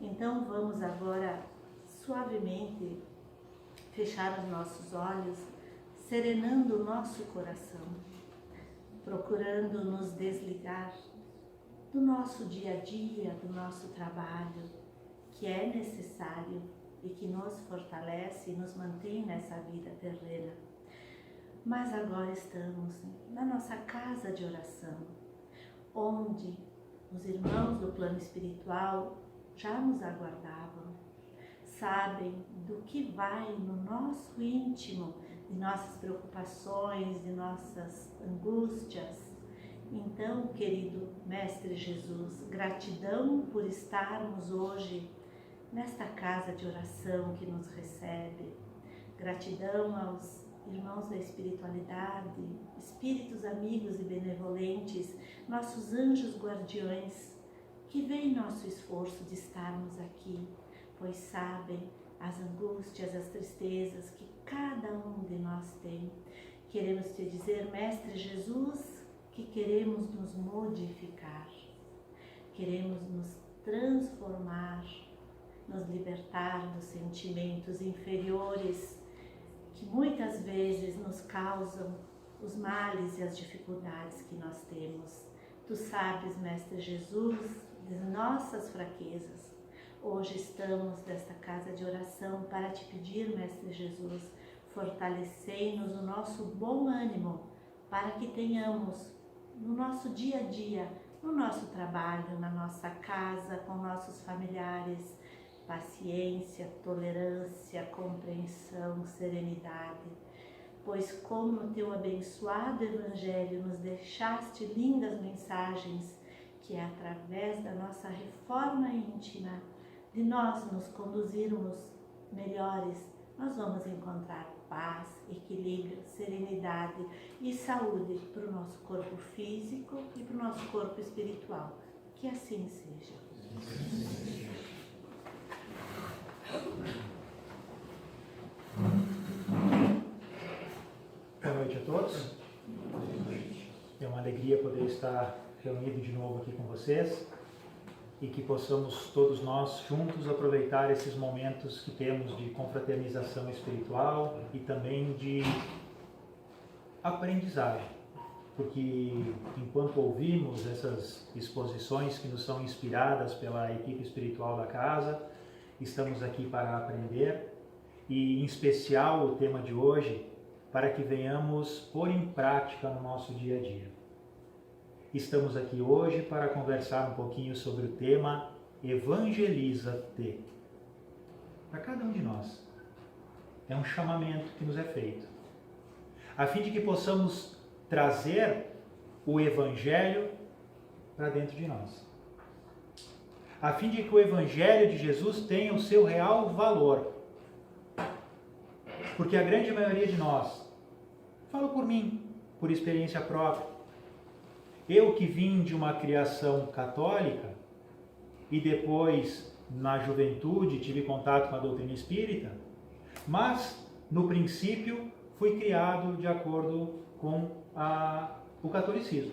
Então vamos agora suavemente fechar os nossos olhos, serenando o nosso coração, procurando nos desligar do nosso dia a dia, do nosso trabalho, que é necessário e que nos fortalece e nos mantém nessa vida terrena. Mas agora estamos na nossa casa de oração, onde os irmãos do plano espiritual já nos aguardavam, sabem do que vai no nosso íntimo, de nossas preocupações, de nossas angústias. Então, querido Mestre Jesus, gratidão por estarmos hoje nesta casa de oração que nos recebe. Gratidão aos irmãos da espiritualidade, espíritos amigos e benevolentes, nossos anjos guardiões, que veem nosso esforço de estarmos aqui, pois sabem as angústias, as tristezas que cada um de nós tem. Queremos te dizer, Mestre Jesus, que queremos nos modificar, queremos nos transformar, nos libertar dos sentimentos inferiores que muitas vezes nos causam os males e as dificuldades que nós temos. Tu sabes, Mestre Jesus, de nossas fraquezas. Hoje estamos nesta casa de oração para te pedir, Mestre Jesus, fortalecei-nos o nosso bom ânimo para que tenhamos no nosso dia a dia, no nosso trabalho, na nossa casa, com nossos familiares, paciência, tolerância, compreensão, serenidade. Pois como no teu abençoado Evangelho nos deixaste lindas mensagens, que é através da nossa reforma íntima, de nós nos conduzirmos melhores, nós vamos encontrar paz, equilíbrio, serenidade e saúde para o nosso corpo físico e para o nosso corpo espiritual. Que assim seja. Boa noite a todos. É uma alegria poder estar reunido de novo aqui com vocês e que possamos todos nós juntos aproveitar esses momentos que temos de confraternização espiritual e também de aprendizagem, porque enquanto ouvimos essas exposições que nos são inspiradas pela equipe espiritual da casa, estamos aqui para aprender e, em especial, o tema de hoje, para que venhamos pôr em prática no nosso dia a dia. Estamos aqui hoje para conversar um pouquinho sobre o tema Evangeliza-te. Para cada um de nós. É um chamamento que nos é feito, a fim de que possamos trazer o Evangelho para dentro de nós. A fim de que o Evangelho de Jesus tenha o seu real valor. Porque a grande maioria de nós, falo por mim, por experiência própria, eu que vim de uma criação católica e depois, na juventude, tive contato com a doutrina espírita, mas, no princípio, fui criado de acordo com o catolicismo.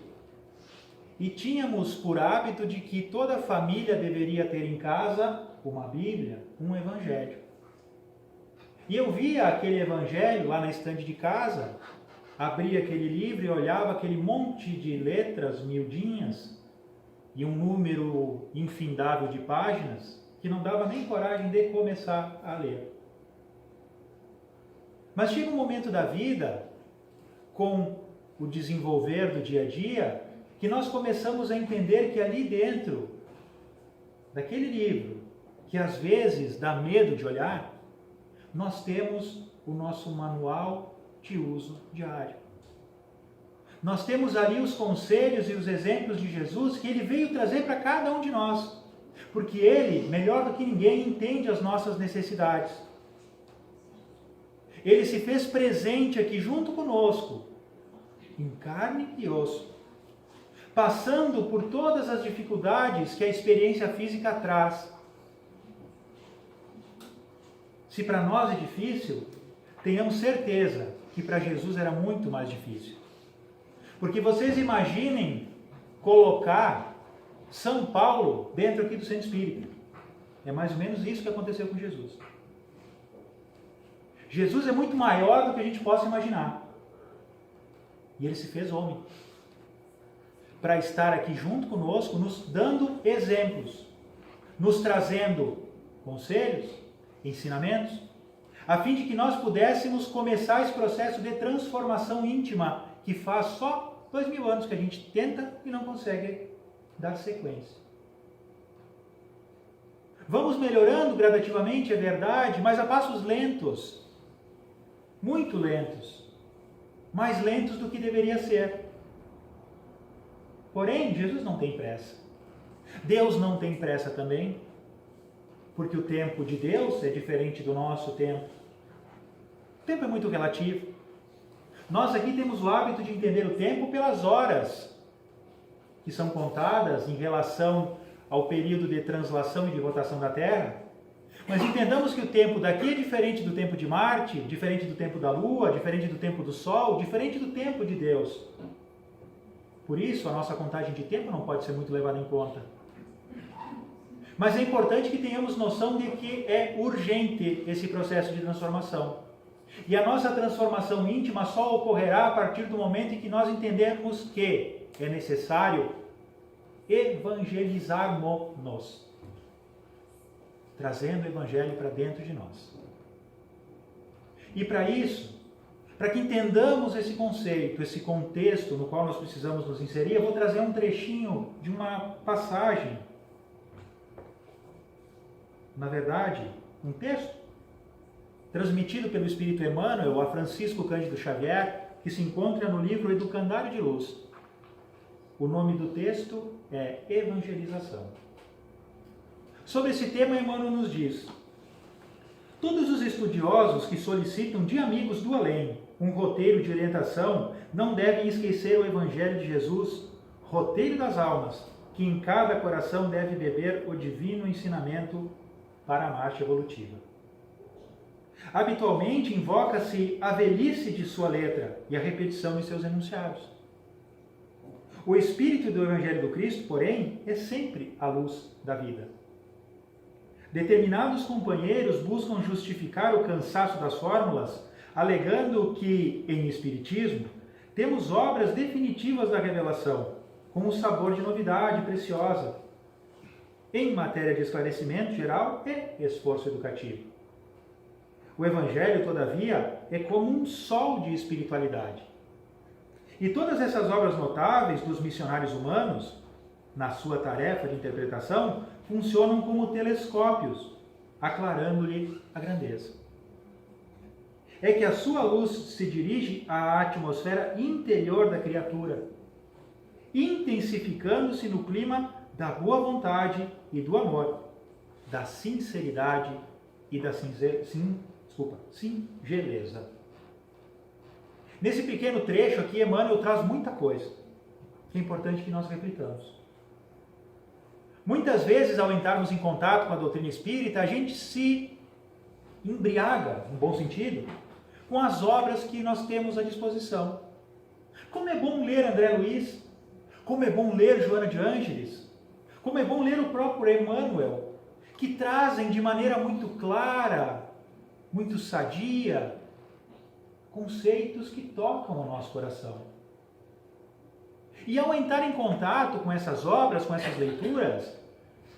E tínhamos por hábito de que toda família deveria ter em casa uma Bíblia, um Evangelho. E eu via aquele Evangelho lá na estante de casa, abria aquele livro e olhava aquele monte de letras miudinhas e um número infindável de páginas que não dava nem coragem de começar a ler. Mas chega um momento da vida, com o desenvolver do dia a dia, que nós começamos a entender que ali dentro daquele livro, que às vezes dá medo de olhar, nós temos o nosso manual de uso diário. Nós temos ali os conselhos e os exemplos de Jesus que ele veio trazer para cada um de nós, porque ele, melhor do que ninguém, entende as nossas necessidades. Ele se fez presente aqui junto conosco, em carne e osso, passando por todas as dificuldades que a experiência física traz. Se para nós é difícil, tenhamos certeza que para Jesus era muito mais difícil. Porque vocês imaginem colocar São Paulo dentro aqui do Centro Espírita. É mais ou menos isso que aconteceu com Jesus. Jesus é muito maior do que a gente possa imaginar. E ele se fez homem. Para estar aqui junto conosco, nos dando exemplos, nos trazendo conselhos, ensinamentos, a fim de que nós pudéssemos começar esse processo de transformação íntima que faz só 2000 anos que a gente tenta e não consegue dar sequência. Vamos melhorando gradativamente, é verdade, mas a passos lentos, muito lentos, mais lentos do que deveria ser. Porém, Jesus não tem pressa. Deus não tem pressa também, porque o tempo de Deus é diferente do nosso tempo. O tempo é muito relativo. Nós aqui temos o hábito de entender o tempo pelas horas que são contadas em relação ao período de translação e de rotação da Terra. Mas entendamos que o tempo daqui é diferente do tempo de Marte, diferente do tempo da Lua, diferente do tempo do Sol, diferente do tempo de Deus. Por isso, a nossa contagem de tempo não pode ser muito levada em conta. Mas é importante que tenhamos noção de que é urgente esse processo de transformação. E a nossa transformação íntima só ocorrerá a partir do momento em que nós entendermos que é necessário evangelizarmos-nos, trazendo o Evangelho para dentro de nós. E para isso, para que entendamos esse conceito, esse contexto no qual nós precisamos nos inserir, eu vou trazer um trechinho de uma passagem. Na verdade, um texto transmitido pelo Espírito Emmanuel a Francisco Cândido Xavier, que se encontra no livro Educandário de Luz. O nome do texto é Evangelização. Sobre esse tema, Emmanuel nos diz: todos os estudiosos que solicitam de amigos do além um roteiro de orientação não devem esquecer o Evangelho de Jesus, roteiro das almas, que em cada coração deve beber o divino ensinamento para a marcha evolutiva. Habitualmente invoca-se a velhice de sua letra e a repetição de seus enunciados. O espírito do Evangelho do Cristo, porém, é sempre a luz da vida. Determinados companheiros buscam justificar o cansaço das fórmulas, alegando que, em Espiritismo, temos obras definitivas da revelação, com um sabor de novidade preciosa, em matéria de esclarecimento geral e esforço educativo. O Evangelho, todavia, é como um sol de espiritualidade. E todas essas obras notáveis dos missionários humanos, na sua tarefa de interpretação, funcionam como telescópios, aclarando-lhe a grandeza. É que a sua luz se dirige à atmosfera interior da criatura, intensificando-se no clima da boa vontade e do amor, da sinceridade e da singeleza. Nesse pequeno trecho aqui, Emmanuel traz muita coisa que é importante que nós reflitamos. Muitas vezes, ao entrarmos em contato com a doutrina espírita, a gente se embriaga, no bom sentido, com as obras que nós temos à disposição. Como é bom ler André Luiz, como é bom ler Joana de Ângeles, como é bom ler o próprio Emmanuel, que trazem de maneira muito clara, muito sadia, conceitos que tocam o nosso coração. E ao entrar em contato com essas obras, com essas leituras,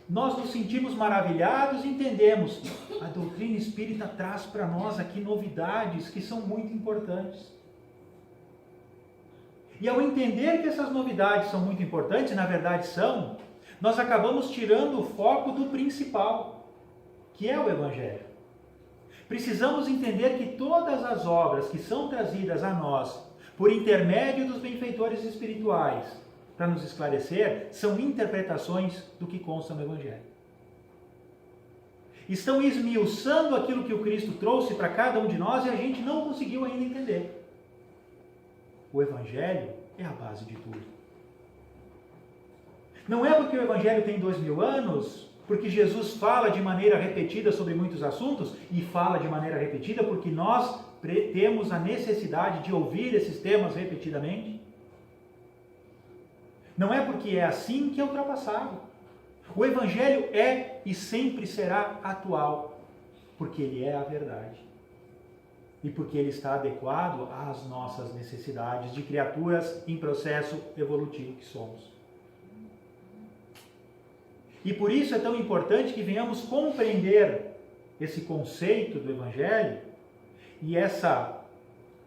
nós nos sentimos maravilhados e entendemos: a doutrina espírita traz para nós aqui novidades que são muito importantes. E ao entender que essas novidades são muito importantes, e na verdade são, nós acabamos tirando o foco do principal, que é o Evangelho. Precisamos entender que todas as obras que são trazidas a nós por intermédio dos benfeitores espirituais para nos esclarecer são interpretações do que consta no Evangelho. Estão esmiuçando aquilo que o Cristo trouxe para cada um de nós e a gente não conseguiu ainda entender. O Evangelho é a base de tudo. Não é porque o Evangelho tem 2000 anos, porque Jesus fala de maneira repetida sobre muitos assuntos, e fala de maneira repetida porque nós temos a necessidade de ouvir esses temas repetidamente. Não é porque é assim que é ultrapassado. O Evangelho é e sempre será atual, porque ele é a verdade. E porque ele está adequado às nossas necessidades de criaturas em processo evolutivo que somos. E por isso é tão importante que venhamos compreender esse conceito do Evangelho e essa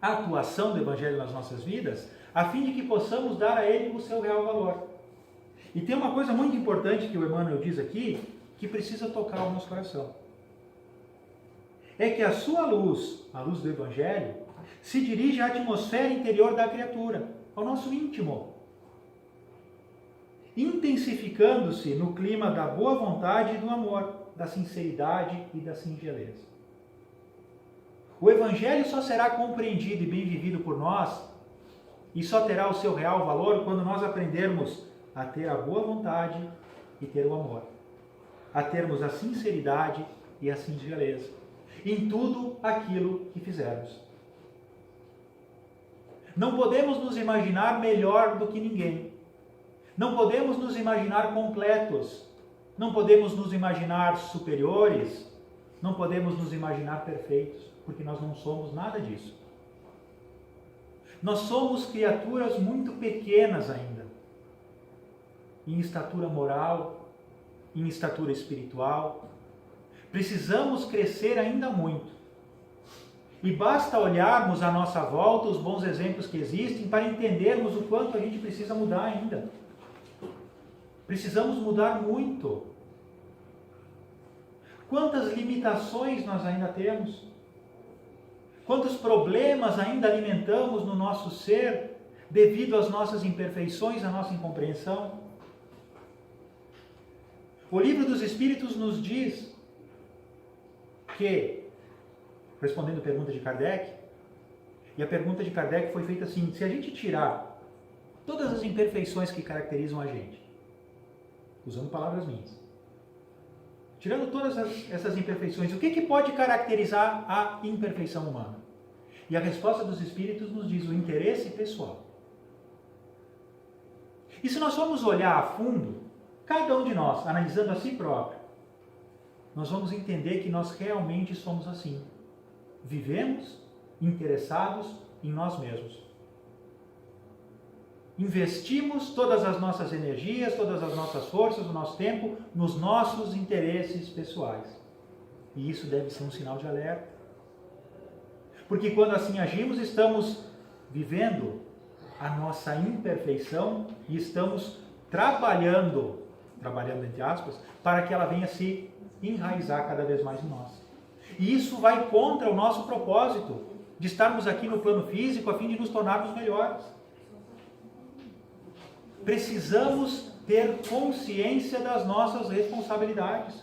atuação do Evangelho nas nossas vidas, a fim de que possamos dar a ele o seu real valor. E tem uma coisa muito importante que o Emmanuel diz aqui, que precisa tocar o nosso coração. É que a sua luz, a luz do Evangelho, se dirige à atmosfera interior da criatura, ao nosso íntimo, intensificando-se no clima da boa vontade e do amor, da sinceridade e da singeleza. O Evangelho só será compreendido e bem vivido por nós, e só terá o seu real valor quando nós aprendermos a ter a boa vontade e ter o amor, a termos a sinceridade e a singeleza em tudo aquilo que fizermos. Não podemos nos imaginar melhor do que ninguém. Não podemos nos imaginar completos. Não podemos nos imaginar superiores. Não podemos nos imaginar perfeitos, porque nós não somos nada disso. Nós somos criaturas muito pequenas ainda, em estatura moral, em estatura espiritual. Precisamos crescer ainda muito. E basta olharmos à nossa volta os bons exemplos que existem para entendermos o quanto a gente precisa mudar ainda. Precisamos mudar muito. Quantas limitações nós ainda temos? Quantos problemas ainda alimentamos no nosso ser devido às nossas imperfeições, à nossa incompreensão? O Livro dos Espíritos nos diz que, respondendo a pergunta de Kardec, e a pergunta de Kardec foi feita assim: se a gente tirar todas as imperfeições que caracterizam a gente, usando palavras minhas, tirando todas essas imperfeições, o que pode caracterizar a imperfeição humana? E a resposta dos Espíritos nos diz: o interesse pessoal. E se nós formos olhar a fundo, cada um de nós, analisando a si próprio, nós vamos entender que nós realmente somos assim. Vivemos interessados em nós mesmos. Investimos todas as nossas energias, todas as nossas forças, o nosso tempo nos nossos interesses pessoais. E isso deve ser um sinal de alerta. Porque quando assim agimos, estamos vivendo a nossa imperfeição e estamos trabalhando entre aspas, para que ela venha se enraizar cada vez mais em nós. E isso vai contra o nosso propósito de estarmos aqui no plano físico a fim de nos tornarmos melhores. Precisamos ter consciência das nossas responsabilidades.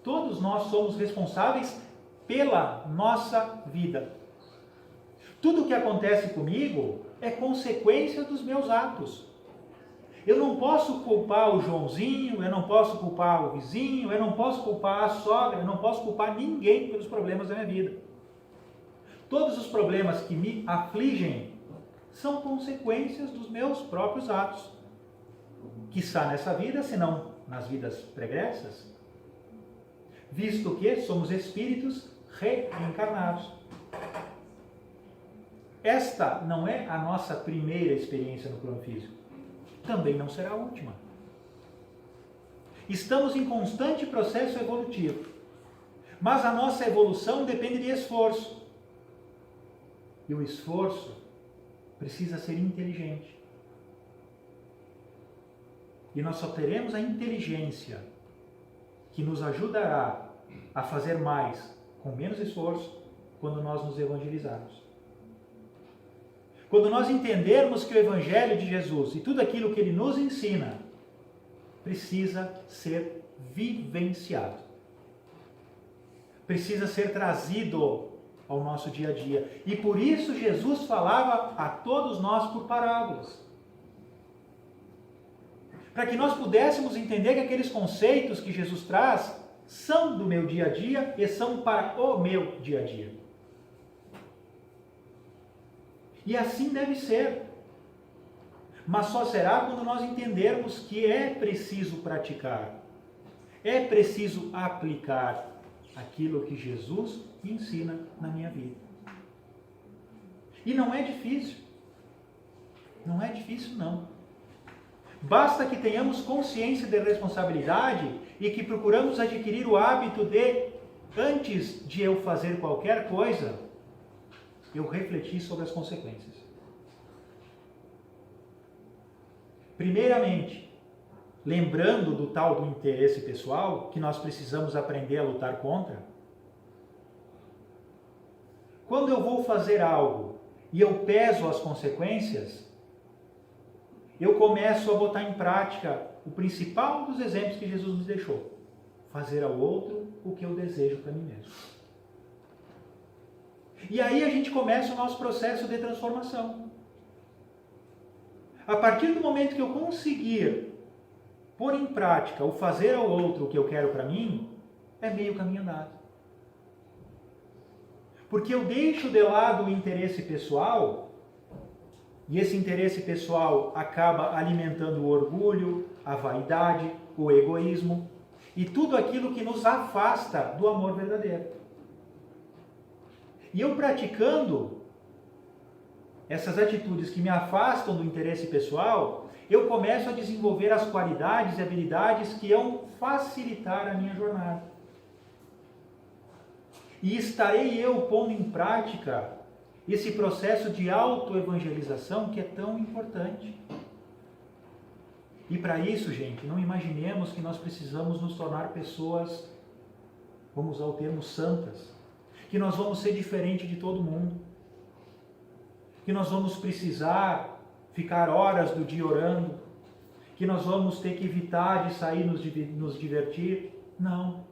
Todos nós somos responsáveis pela nossa vida. Tudo o que acontece comigo é consequência dos meus atos. Eu não posso culpar o Joãozinho, eu não posso culpar o vizinho, eu não posso culpar a sogra, eu não posso culpar ninguém pelos problemas da minha vida. Todos os problemas que me afligem são consequências dos meus próprios atos. Quiçá nessa vida, senão nas vidas pregressas, visto que somos espíritos reencarnados. Esta não é a nossa primeira experiência no plano físico. Também não será a última. Estamos em constante processo evolutivo, mas a nossa evolução depende de esforço. E o esforço precisa ser inteligente. E nós só teremos a inteligência que nos ajudará a fazer mais com menos esforço quando nós nos evangelizarmos. Quando nós entendermos que o Evangelho de Jesus e tudo aquilo que ele nos ensina precisa ser vivenciado. Precisa ser trazido ao nosso dia a dia. E por isso Jesus falava a todos nós por parábolas. Para que nós pudéssemos entender que aqueles conceitos que Jesus traz são do meu dia a dia e são para o meu dia a dia. E assim deve ser. Mas só será quando nós entendermos que é preciso praticar. É preciso aplicar aquilo que Jesus ensina na minha vida. E não é difícil. Não é difícil, não. Basta que tenhamos consciência de responsabilidade e que procuramos adquirir o hábito de, antes de eu fazer qualquer coisa, eu refletir sobre as consequências. Primeiramente, lembrando do tal do interesse pessoal, que nós precisamos aprender a lutar contra. Quando eu vou fazer algo e eu peso as consequências, eu começo a botar em prática o principal dos exemplos que Jesus nos deixou. Fazer ao outro o que eu desejo para mim mesmo. E aí a gente começa o nosso processo de transformação. A partir do momento que eu conseguir pôr em prática o fazer ao outro o que eu quero para mim, é meio caminho andado. Porque eu deixo de lado o interesse pessoal, e esse interesse pessoal acaba alimentando o orgulho, a vaidade, o egoísmo e tudo aquilo que nos afasta do amor verdadeiro. E eu praticando essas atitudes que me afastam do interesse pessoal, eu começo a desenvolver as qualidades e habilidades que vão facilitar a minha jornada. E estarei eu pondo em prática esse processo de autoevangelização que é tão importante. E para isso, gente, não imaginemos que nós precisamos nos tornar pessoas, vamos usar o termo santas, que nós vamos ser diferente de todo mundo, que nós vamos precisar ficar horas do dia orando, que nós vamos ter que evitar de sair nos divertir. Não.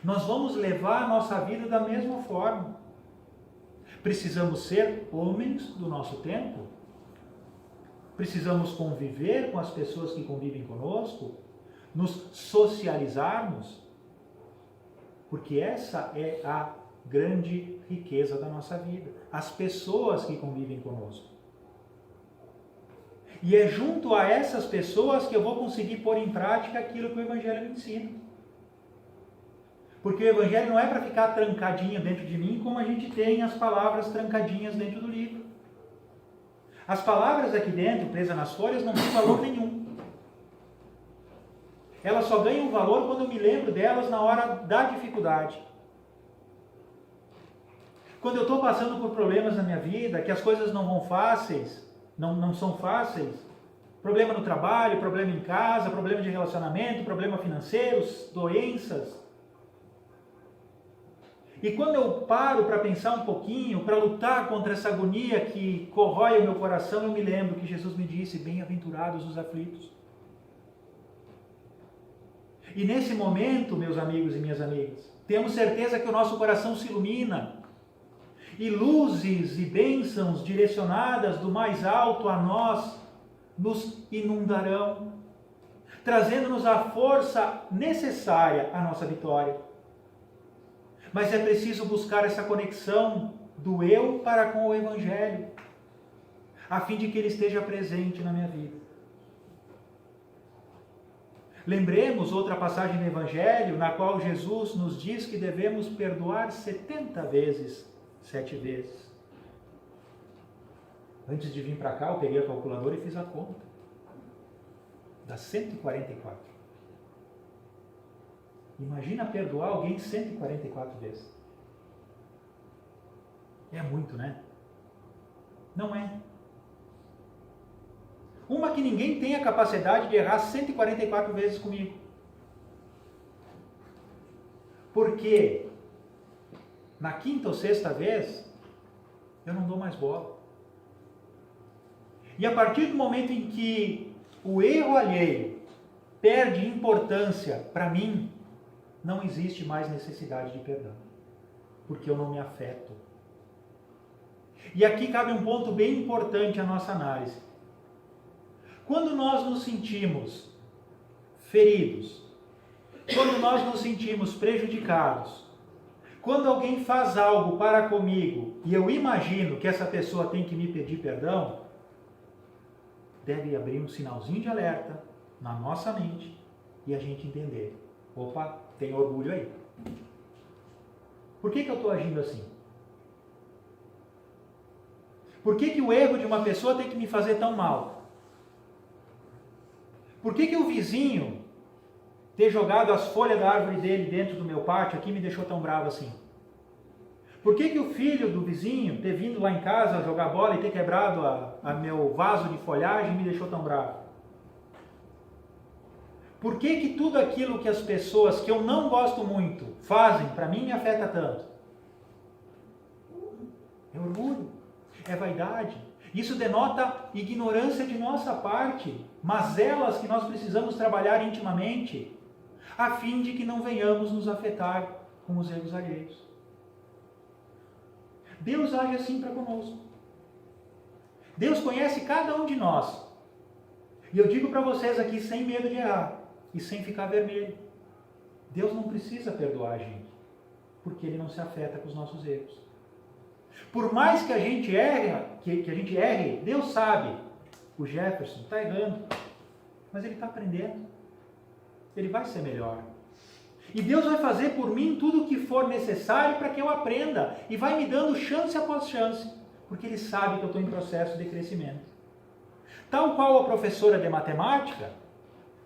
Nós vamos levar a nossa vida da mesma forma. Precisamos ser homens do nosso tempo. Precisamos conviver com as pessoas que convivem conosco, nos socializarmos, porque essa é a grande riqueza da nossa vida. As pessoas que convivem conosco. E é junto a essas pessoas que eu vou conseguir pôr em prática aquilo que o Evangelho me ensina. Porque o Evangelho não é para ficar trancadinho dentro de mim, como a gente tem as palavras trancadinhas dentro do livro. As palavras aqui dentro, presas nas folhas, não têm valor nenhum. Elas só ganham valor quando eu me lembro delas na hora da dificuldade. Quando eu estou passando por problemas na minha vida, que as coisas não vão fáceis, não são fáceis, problema no trabalho, problema em casa, problema de relacionamento, problema financeiro, doenças. E quando eu paro para pensar um pouquinho, para lutar contra essa agonia que corrói o meu coração, eu me lembro que Jesus me disse, bem-aventurados os aflitos. E nesse momento, meus amigos e minhas amigas, temos certeza que o nosso coração se ilumina. E luzes e bênçãos direcionadas do mais alto a nós nos inundarão, trazendo-nos a força necessária à nossa vitória. Mas é preciso buscar essa conexão do eu para com o Evangelho, a fim de que ele esteja presente na minha vida. Lembremos outra passagem do Evangelho, na qual Jesus nos diz que devemos perdoar 70 vezes, 7 vezes. Antes de vir para cá, eu peguei a calculadora e fiz a conta. Dá 144. Imagina perdoar alguém 144 vezes. É muito, né? Não é. Uma que ninguém tem a capacidade de errar 144 vezes comigo. Porque na quinta ou sexta vez, eu não dou mais bola. E a partir do momento em que o erro alheio perde importância para mim, não existe mais necessidade de perdão, porque eu não me afeto. E aqui cabe um ponto bem importante à nossa análise. Quando nós nos sentimos feridos, quando nós nos sentimos prejudicados, quando alguém faz algo para comigo e eu imagino que essa pessoa tem que me pedir perdão, deve abrir um sinalzinho de alerta na nossa mente e a gente entender. Opa, tem orgulho aí. Por que eu estou agindo assim? Por que o erro de uma pessoa tem que me fazer tão mal? Por que o vizinho ter jogado as folhas da árvore dele dentro do meu pátio aqui me deixou tão bravo assim? Por que o filho do vizinho ter vindo lá em casa jogar bola e ter quebrado a meu vaso de folhagem me deixou tão bravo? Por que tudo aquilo que as pessoas que eu não gosto muito fazem, para mim me afeta tanto? É orgulho, é vaidade. Isso denota ignorância de nossa parte, mazelas que nós precisamos trabalhar intimamente, a fim de que não venhamos nos afetar com os erros alheios. Deus age assim para conosco. Deus conhece cada um de nós. E eu digo para vocês aqui sem medo de errar e sem ficar vermelho. Deus não precisa perdoar a gente, porque Ele não se afeta com os nossos erros. Por mais que a gente erre, Deus sabe. O Jefferson está errando, mas ele está aprendendo. Ele vai ser melhor. E Deus vai fazer por mim tudo o que for necessário para que eu aprenda. E vai me dando chance após chance, porque Ele sabe que eu estou em processo de crescimento. Tal qual a professora de matemática,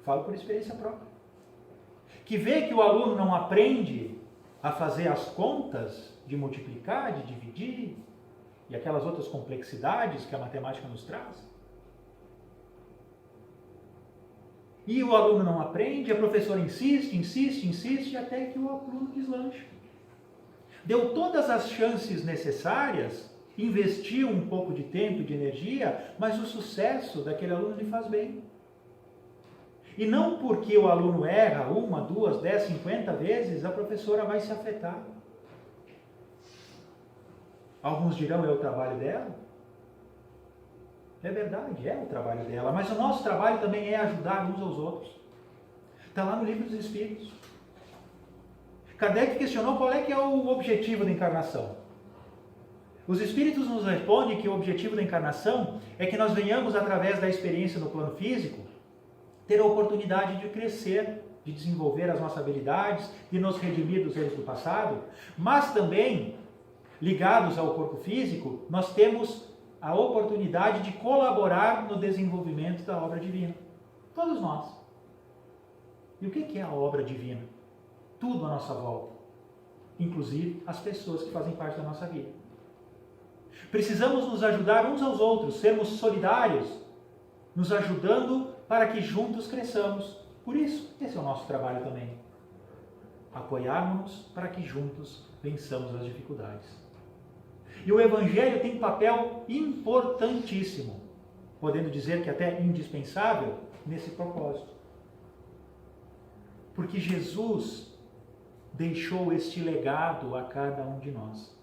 falo por experiência própria, que vê que o aluno não aprende a fazer as contas de multiplicar, de dividir e aquelas outras complexidades que a matemática nos traz. E o aluno não aprende, a professora insiste, até que o aluno deslancha. Deu todas as chances necessárias, investiu um pouco de tempo e de energia, mas o sucesso daquele aluno lhe faz bem. E não porque o aluno erra 1, 2, 10, 50 vezes, a professora vai se afetar. Alguns dirão, é o trabalho dela? É verdade, é o trabalho dela, mas o nosso trabalho também é ajudar uns aos outros. Está lá no Livro dos Espíritos. Kardec questionou qual é que é o objetivo da encarnação. Os Espíritos nos respondem que o objetivo da encarnação é que nós venhamos, através da experiência no plano físico, ter a oportunidade de crescer, de desenvolver as nossas habilidades, de nos redimir dos erros do passado, mas também, ligados ao corpo físico, nós temos a oportunidade de colaborar no desenvolvimento da obra divina. Todos nós. E o que é a obra divina? Tudo à nossa volta. Inclusive as pessoas que fazem parte da nossa vida. Precisamos nos ajudar uns aos outros, sermos solidários, nos ajudando para que juntos cresçamos. Por isso, esse é o nosso trabalho também. Apoiarmos-nos para que juntos vençamos as dificuldades. E o Evangelho tem um papel importantíssimo, podendo dizer que até indispensável, nesse propósito. Porque Jesus deixou este legado a cada um de nós.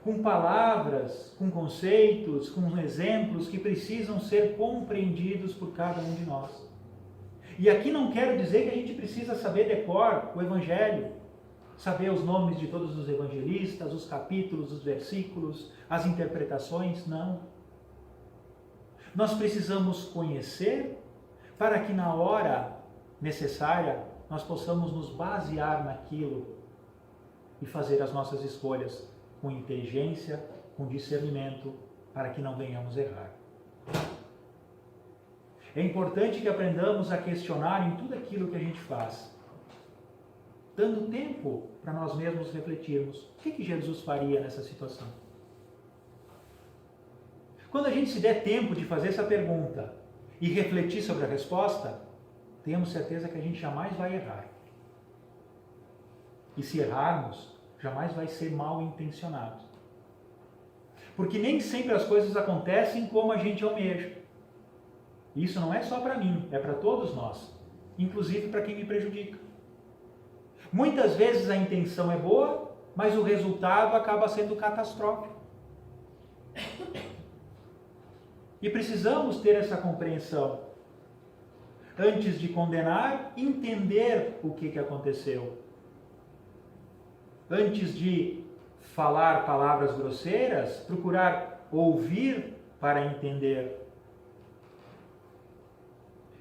Com palavras, com conceitos, com exemplos que precisam ser compreendidos por cada um de nós. E aqui não quero dizer que a gente precisa saber de cor o Evangelho, saber os nomes de todos os evangelistas, os capítulos, os versículos, as interpretações, não. Nós precisamos conhecer para que na hora necessária nós possamos nos basear naquilo e fazer as nossas escolhas com inteligência, com discernimento, para que não venhamos errar. É importante que aprendamos a questionar em tudo aquilo que a gente faz, dando tempo para nós mesmos refletirmos o que Jesus faria nessa situação. Quando a gente se der tempo de fazer essa pergunta e refletir sobre a resposta, tenhamos certeza que a gente jamais vai errar. E se errarmos, jamais vai ser mal intencionado. Porque nem sempre as coisas acontecem como a gente almeja. Isso não é só para mim, é para todos nós, inclusive para quem me prejudica. Muitas vezes a intenção é boa, mas o resultado acaba sendo catastrófico. E precisamos ter essa compreensão. Antes de condenar, entender o que aconteceu. Antes de falar palavras grosseiras, procurar ouvir para entender.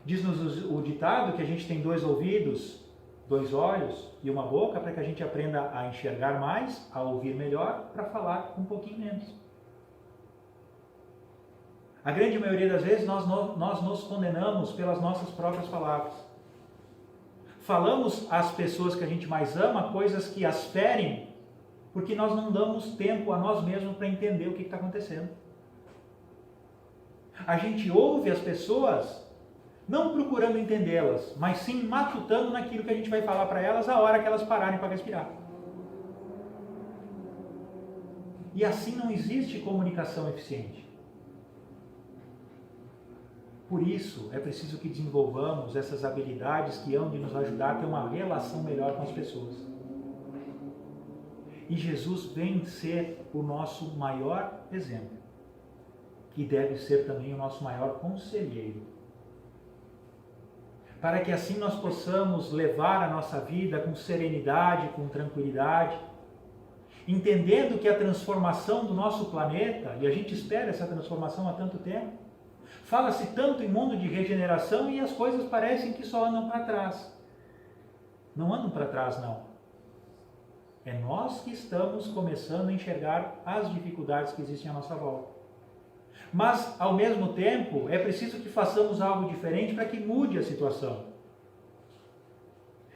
Diz-nos o ditado que a gente tem 2 ouvidos, 2 olhos e uma boca para que a gente aprenda a enxergar mais, a ouvir melhor, para falar um pouquinho menos. A grande maioria das vezes nós nos condenamos pelas nossas próprias palavras. Falamos às pessoas que a gente mais ama coisas que as ferem, porque nós não damos tempo a nós mesmos para entender o que está acontecendo. A gente ouve as pessoas não procurando entendê-las, mas sim matutando naquilo que a gente vai falar para elas a hora que elas pararem para respirar. E assim não existe comunicação eficiente. Por isso, é preciso que desenvolvamos essas habilidades que hão de nos ajudar a ter uma relação melhor com as pessoas. E Jesus vem ser o nosso maior exemplo. E deve ser também o nosso maior conselheiro. Para que assim nós possamos levar a nossa vida com serenidade, com tranquilidade, entendendo que a transformação do nosso planeta, e a gente espera essa transformação há tanto tempo, fala-se tanto em mundo de regeneração e as coisas parecem que só andam para trás. Não andam para trás, não. É nós que estamos começando a enxergar as dificuldades que existem à nossa volta. Mas, ao mesmo tempo, é preciso que façamos algo diferente para que mude a situação.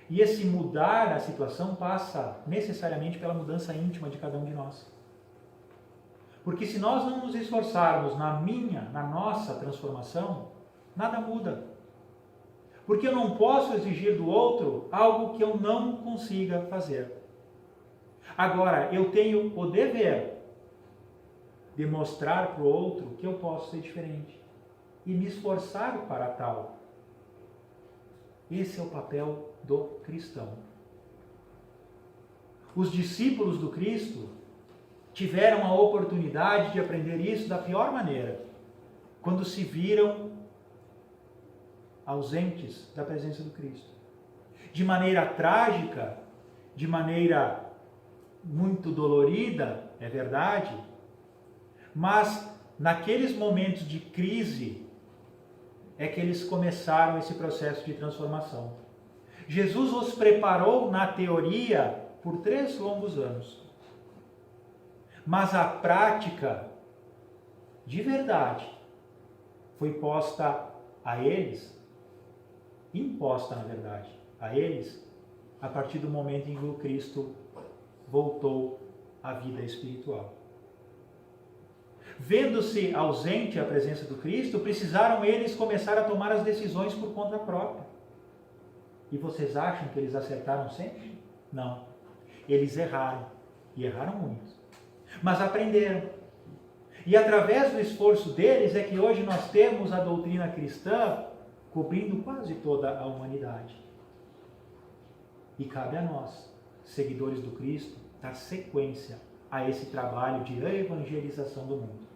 E esse mudar a situação passa necessariamente pela mudança íntima de cada um de nós. Porque se nós não nos esforçarmos na nossa transformação, nada muda. Porque eu não posso exigir do outro algo que eu não consiga fazer. Agora, eu tenho o dever de mostrar para o outro que eu posso ser diferente e me esforçar para tal. Esse é o papel do cristão. Os discípulos do Cristo tiveram a oportunidade de aprender isso da pior maneira, quando se viram ausentes da presença do Cristo. De maneira trágica, de maneira muito dolorida, é verdade, mas naqueles momentos de crise é que eles começaram esse processo de transformação. Jesus os preparou na teoria por 3 longos anos. Mas a prática, de verdade, foi posta a eles, imposta na verdade, a eles, a partir do momento em que o Cristo voltou à vida espiritual. Vendo-se ausente a presença do Cristo, precisaram eles começar a tomar as decisões por conta própria. E vocês acham que eles acertaram sempre? Não. Eles erraram, e erraram muito. Mas aprenderam. E através do esforço deles é que hoje nós temos a doutrina cristã cobrindo quase toda a humanidade. E cabe a nós, seguidores do Cristo, dar sequência a esse trabalho de evangelização do mundo.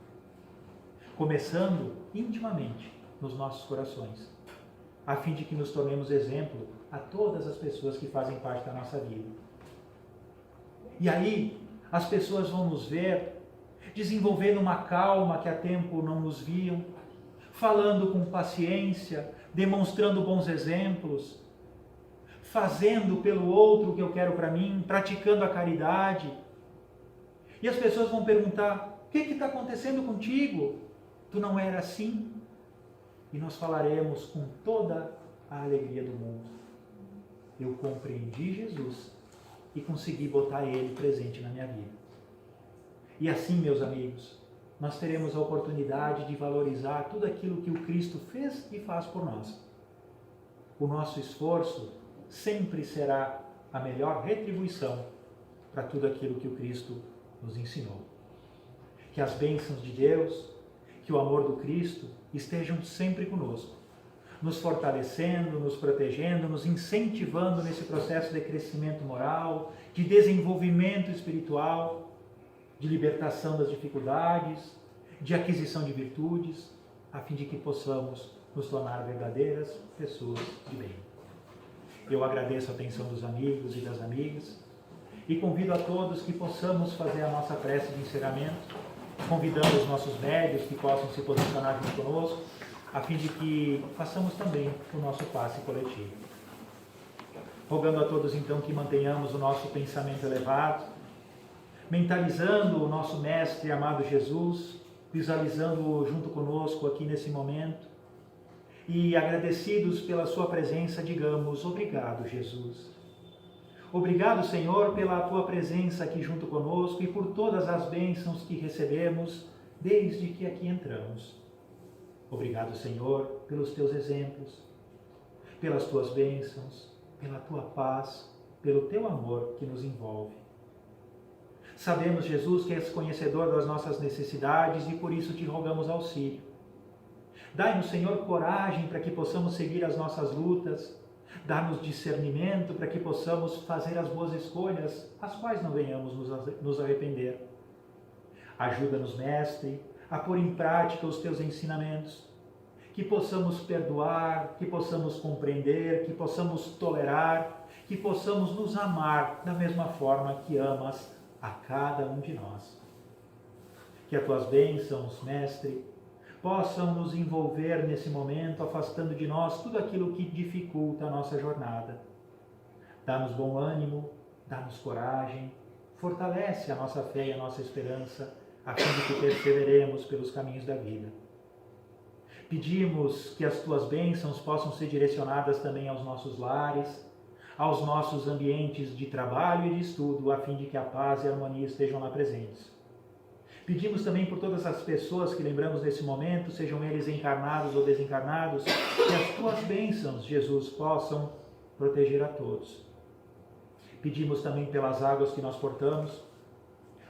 Começando intimamente nos nossos corações, a fim de que nos tornemos exemplo a todas as pessoas que fazem parte da nossa vida. E aí, as pessoas vão nos ver desenvolvendo uma calma que há tempo não nos viam, falando com paciência, demonstrando bons exemplos, fazendo pelo outro o que eu quero para mim, praticando a caridade. E as pessoas vão perguntar: o que está acontecendo contigo? Tu não era assim? E nós falaremos com toda a alegria do mundo: eu compreendi Jesus e consegui botar Ele presente na minha vida. E assim, meus amigos, nós teremos a oportunidade de valorizar tudo aquilo que o Cristo fez e faz por nós. O nosso esforço sempre será a melhor retribuição para tudo aquilo que o Cristo nos ensinou. Que as bênçãos de Deus, que o amor do Cristo estejam sempre conosco, nos fortalecendo, nos protegendo, nos incentivando nesse processo de crescimento moral, de desenvolvimento espiritual, de libertação das dificuldades, de aquisição de virtudes, a fim de que possamos nos tornar verdadeiras pessoas de bem. Eu agradeço a atenção dos amigos e das amigas e convido a todos que possamos fazer a nossa prece de encerramento, convidando os nossos médios que possam se posicionar junto conosco, a fim de que façamos também o nosso passe coletivo. Rogando a todos então que mantenhamos o nosso pensamento elevado, mentalizando o nosso Mestre amado Jesus, visualizando-o junto conosco aqui nesse momento, e agradecidos pela sua presença, digamos: obrigado, Jesus. Obrigado, Senhor, pela tua presença aqui junto conosco e por todas as bênçãos que recebemos desde que aqui entramos. Obrigado, Senhor, pelos teus exemplos, pelas tuas bênçãos, pela tua paz, pelo teu amor que nos envolve. Sabemos, Jesus, que és conhecedor das nossas necessidades e por isso te rogamos auxílio. Dai-nos, Senhor, coragem para que possamos seguir as nossas lutas. Dá-nos discernimento para que possamos fazer as boas escolhas, as quais não venhamos nos arrepender. Ajuda-nos, Mestre, a pôr em prática os teus ensinamentos, que possamos perdoar, que possamos compreender, que possamos tolerar, que possamos nos amar da mesma forma que amas a cada um de nós. Que as tuas bênçãos, Mestre, possam nos envolver nesse momento, afastando de nós tudo aquilo que dificulta a nossa jornada. Dá-nos bom ânimo, dá-nos coragem, fortalece a nossa fé e a nossa esperança, a fim de que perseveremos pelos caminhos da vida. Pedimos que as tuas bênçãos possam ser direcionadas também aos nossos lares, aos nossos ambientes de trabalho e de estudo, a fim de que a paz e a harmonia estejam lá presentes. Pedimos também por todas as pessoas que lembramos nesse momento, sejam eles encarnados ou desencarnados, que as tuas bênçãos, Jesus, possam proteger a todos. Pedimos também pelas águas que nós portamos,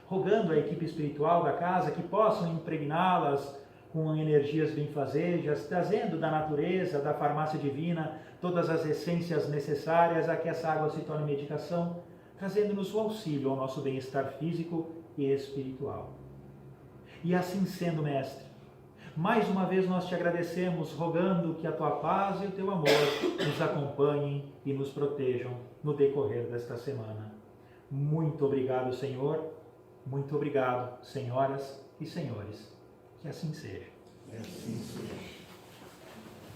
rogando à equipe espiritual da casa que possam impregná-las com energias benfazejas, trazendo da natureza, da farmácia divina, todas as essências necessárias a que essa água se torne medicação, trazendo-nos o auxílio ao nosso bem-estar físico e espiritual. E assim sendo, Mestre, mais uma vez nós te agradecemos, rogando que a tua paz e o teu amor nos acompanhem e nos protejam no decorrer desta semana. Muito obrigado, Senhor. Muito obrigado, senhoras e senhores. Que assim seja. Que assim seja.